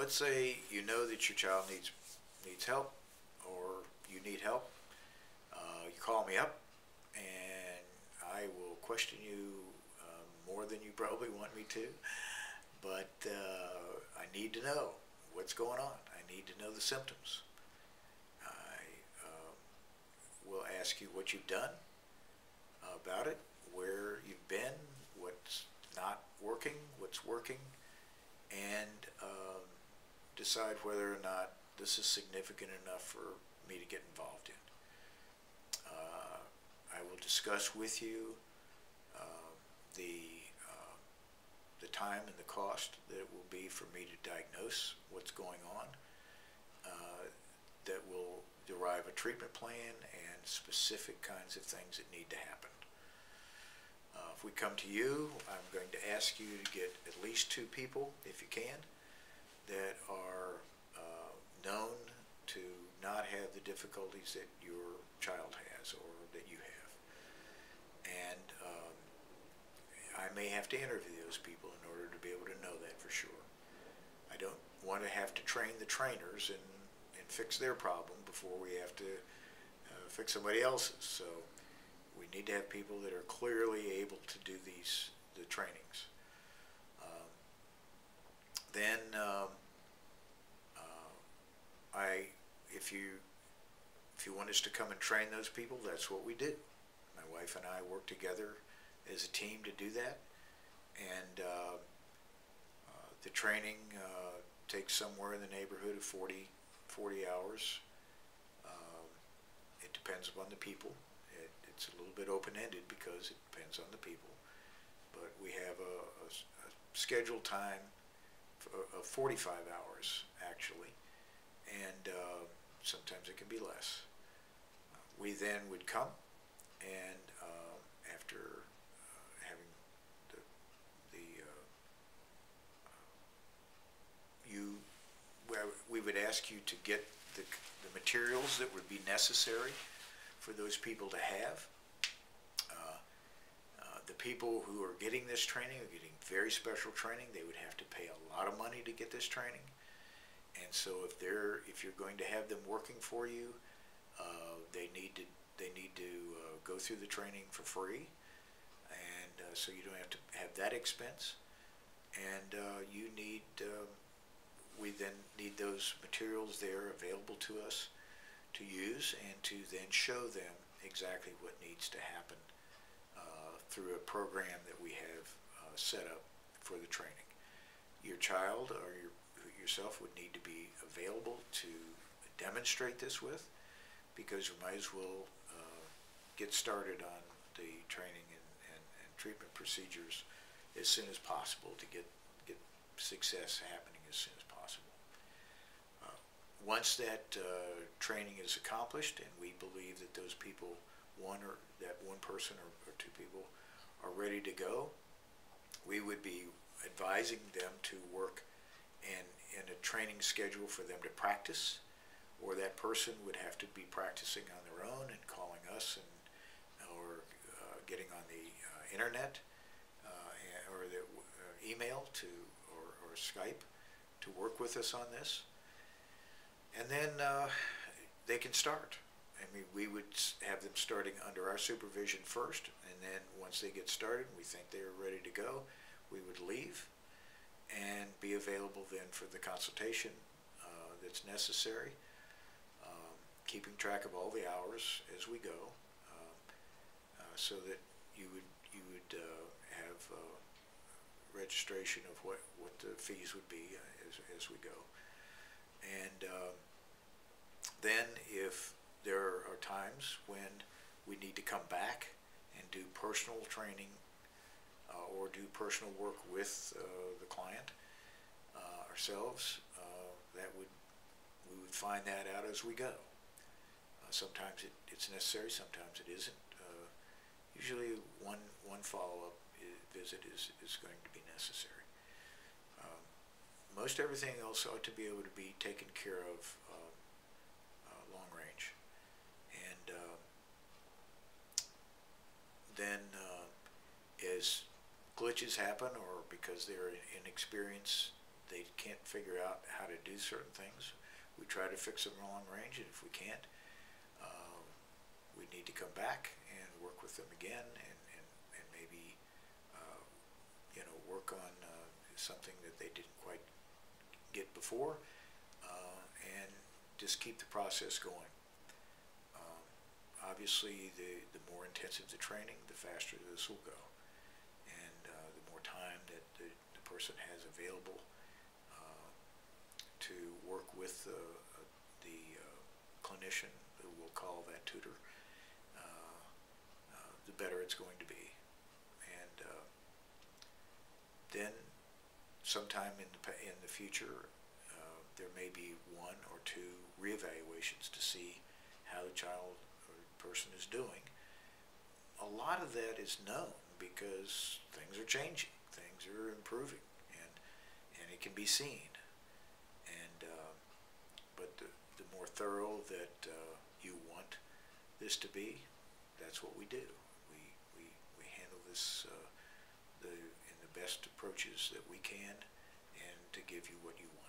let's say you know that your child needs help, or you need help. You call me up, and I will question you more than you probably want me to. But I need to know what's going on. I need to know the symptoms. I will ask you what you've done about it, where you've been, what's not working, what's working, and decide whether or not this is significant enough for me to get involved in. I will discuss with you uh, the the time and the cost that it will be for me to diagnose what's going on, that will derive a treatment plan and specific kinds of things that need to happen. If we come to you, I'm going to ask you to get at least 2 people, if you can, that are known to not have the difficulties that your child has or that you have. And I may have to interview those people in order to be able to know that for sure. I don't want to have to train the trainers and fix their problem before we have to fix somebody else's. So we need to have people that are clearly able to do the trainings. Then if you want us to come and train those people, that's what we do. My wife and I work together as a team to do that, and the training takes somewhere in the neighborhood of 40 hours. It depends upon the people. It's a little bit open-ended because it depends on the people, but we have a scheduled time of 45 hours actually, and sometimes it can be less. We then would come, and after having we would ask you to get the materials that would be necessary for those people to have. The people who are getting this training are getting very special training. They would have to pay a lot of money to get this training, and so if you're going to have them working for you, they need to go through the training for free, and so you don't have to have that expense. And we then need those materials there available to us to use, and to then show them exactly what needs to happen through a program that we have set up for the training. Your child or yourself would need to be available to demonstrate this with, because we might as well get started on the training and treatment procedures as soon as possible to get success happening as soon as possible. Once that training is accomplished, and we believe that those people, one person or 2 people, are ready to go, we would be advising them to work in a training schedule for them to practice, or that person would have to be practicing on their own and calling us, or getting on the internet or the email or Skype to work with us on this. And then they can start. I mean, we would have them starting under our supervision first, and then once they get started, we think they're ready to go, we would leave and be available then for the consultation that's necessary, keeping track of all the hours as we go, so that you would have registration of what the fees would be as we go. And then if there are times when we need to come back and do personal training or do personal work with the client ourselves, we would find that out as we go. Sometimes it's necessary, sometimes it isn't. Usually one follow-up visit is going to be necessary. Most everything else ought to be able to be taken care of long range. And then as glitches happen, or because they're inexperienced, they can't figure out how to do certain things, we try to fix them long range, and if we can't, we need to come back and work with them again, and maybe work on something that they didn't quite get before, and just keep the process going. Obviously, the more intensive the training, the faster this will go, and the more time that the person has available to work with the clinician, who we'll call that tutor, the better it's going to be. And then sometime in the future, there may be one or two reevaluations to see how the child or person is doing. A lot of that is known because things are changing, things are improving, and it can be seen. And but the more thorough that you want this to be, that's what we do. We handle this in the best approaches that we can, and to give you what you want.